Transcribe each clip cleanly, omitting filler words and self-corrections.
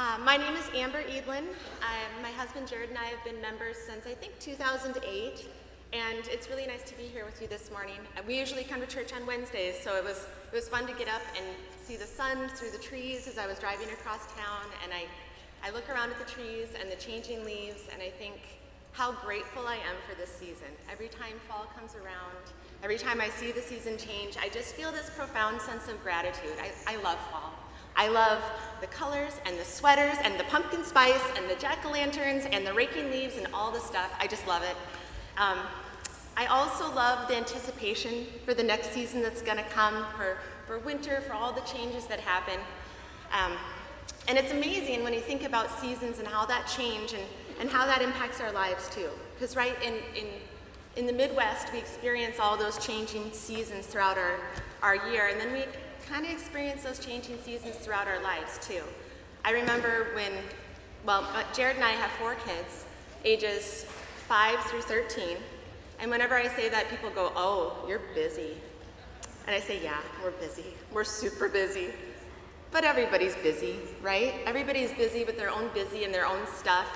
My name is Edelen. My husband Jared and I have been members since I think 2008, and it's really nice to be here with you this morning. We usually come to church on Wednesdays, so it was fun to get up and see the sun through the trees as I was driving across town, and I look around at the trees and the changing leaves, and I think how grateful I am for this season. Every time fall comes around, every time I see the season change, I just feel this profound sense of gratitude. I love fall. I love the colors and the sweaters and the pumpkin spice and the jack-o'-lanterns and the raking leaves and all the stuff. I just love it. I also love the anticipation for the next season that's going to come, for winter, for all the changes that happen. And it's amazing when you think about seasons and how that change and how that impacts our lives too. Because right in the Midwest, we experience all those changing seasons throughout our year, and then we kind of experience those changing seasons throughout our lives too. I remember Jared and I have 4 kids, ages 5 through 13, and whenever I say that, people go, "Oh, you're busy." And I say, "Yeah, we're busy. We're super busy." But everybody's busy, right? Everybody's busy with their own busy and their own stuff.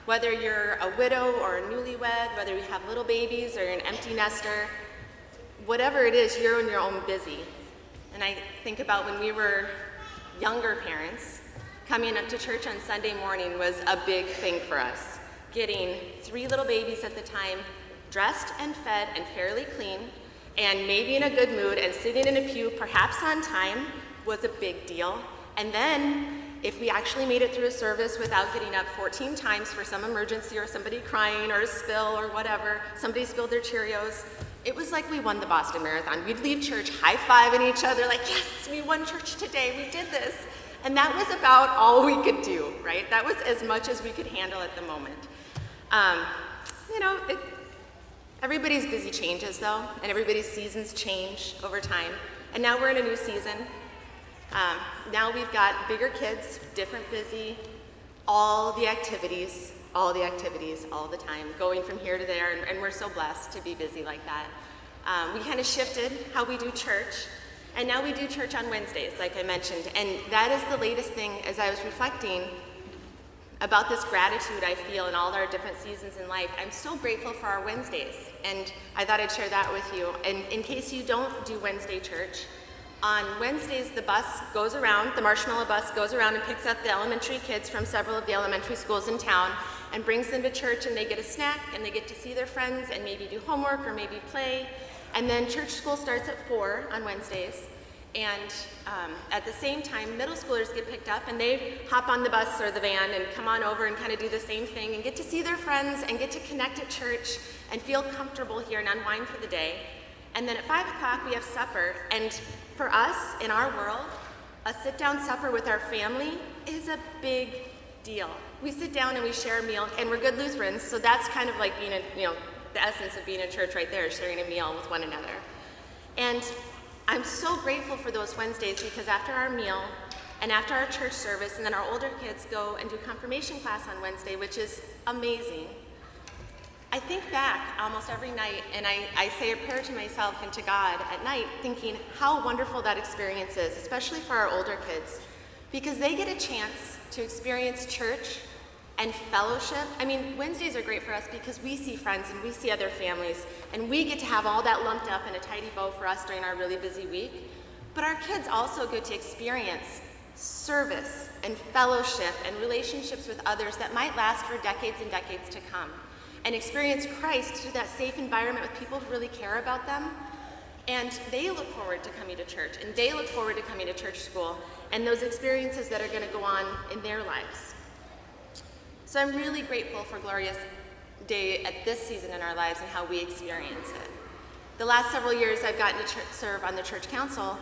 Whether you're a widow or a newlywed, whether you have little babies or you're an empty nester, whatever it is, you're in your own busy. And I think about when we were younger parents, coming up to church on Sunday morning was a big thing for us. Getting 3 little babies at the time dressed and fed and fairly clean, and maybe in a good mood and sitting in a pew, perhaps on time, was a big deal. And then if we actually made it through a service without getting up 14 times for some emergency or somebody crying or a spill or whatever, somebody spilled their Cheerios, it was like we won the Boston Marathon. We'd leave church high-fiving each other like, "Yes, we won church today, we did this." And that was about all we could do, right? That was as much as we could handle at the moment. Everybody's busy changes though, and everybody's seasons change over time. And now we're in a new season. Now we've got bigger kids, different busy, all the activities all the time, going from here to there, and we're so blessed to be busy like that. We kind of shifted how we do church, and now we do church on Wednesdays, like I mentioned, and that is the latest thing as I was reflecting about this gratitude I feel in all our different seasons in life. I'm so grateful for our Wednesdays, and I thought I'd share that with you. And in case you don't do Wednesday church, on Wednesdays, the marshmallow bus goes around and picks up the elementary kids from several of the elementary schools in town and brings them to church, and they get a snack and they get to see their friends and maybe do homework or maybe play. And then church school starts at 4 on Wednesdays. And at the same time, middle schoolers get picked up and they hop on the bus or the van and come on over and kind of do the same thing and get to see their friends and get to connect at church and feel comfortable here and unwind for the day. And then at 5 o'clock, we have supper. And for us, in our world, a sit-down supper with our family is a big deal. We sit down and we share a meal, and we're good Lutherans, so that's kind of like being the essence of being in church right there, sharing a meal with one another. And I'm so grateful for those Wednesdays because after our meal and after our church service, and then our older kids go and do confirmation class on Wednesday, which is amazing. I think back almost every night, and I say a prayer to myself and to God at night, thinking how wonderful that experience is, especially for our older kids, because they get a chance to experience church and fellowship. I mean, Wednesdays are great for us because we see friends and we see other families, and we get to have all that lumped up in a tidy bow for us during our really busy week. But our kids also get to experience service and fellowship and relationships with others that might last for decades and decades to come, and experience Christ through that safe environment with people who really care about them. And they look forward to coming to church, and they look forward to coming to church school, and those experiences that are going to go on in their lives. So I'm really grateful for Gloria Dei at this season in our lives and how we experience it. The last several years I've gotten to serve on the church council,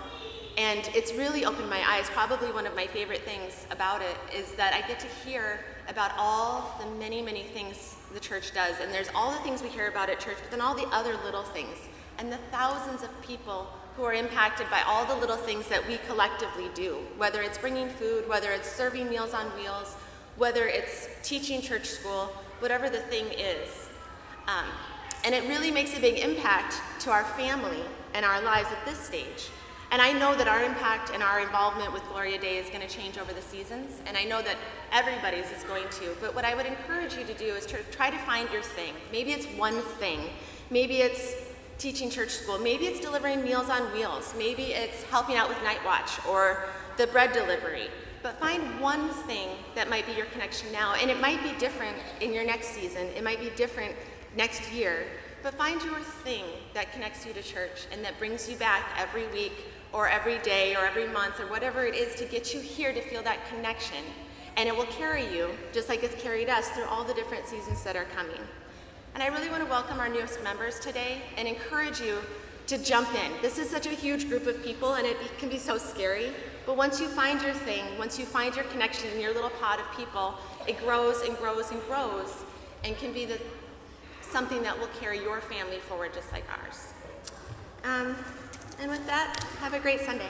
and it's really opened my eyes. Probably one of my favorite things about it is that I get to hear about all the many, many things the church does. And there's all the things we hear about at church, but then all the other little things, and the thousands of people who are impacted by all the little things that we collectively do, whether it's bringing food, whether it's serving Meals on Wheels, whether it's teaching church school, whatever the thing is. And it really makes a big impact to our family and our lives at this stage. And I know that our impact and our involvement with Gloria Dei is going to change over the seasons, and I know that everybody's is going to. But what I would encourage you to do is to try to find your thing. Maybe it's one thing. Maybe it's teaching church school. Maybe it's delivering Meals on Wheels. Maybe it's helping out with Night Watch or the bread delivery. But find one thing that might be your connection now, and it might be different in your next season. It might be different next year. But find your thing that connects you to church and that brings you back every week or every day or every month or whatever it is to get you here to feel that connection. And it will carry you, just like it's carried us, through all the different seasons that are coming. And I really want to welcome our newest members today and encourage you to jump in. This is such a huge group of people, and it can be so scary. But once you find your thing, once you find your connection in your little pod of people, it grows and grows and grows and can be something that will carry your family forward just like ours. And with that, have a great Sunday.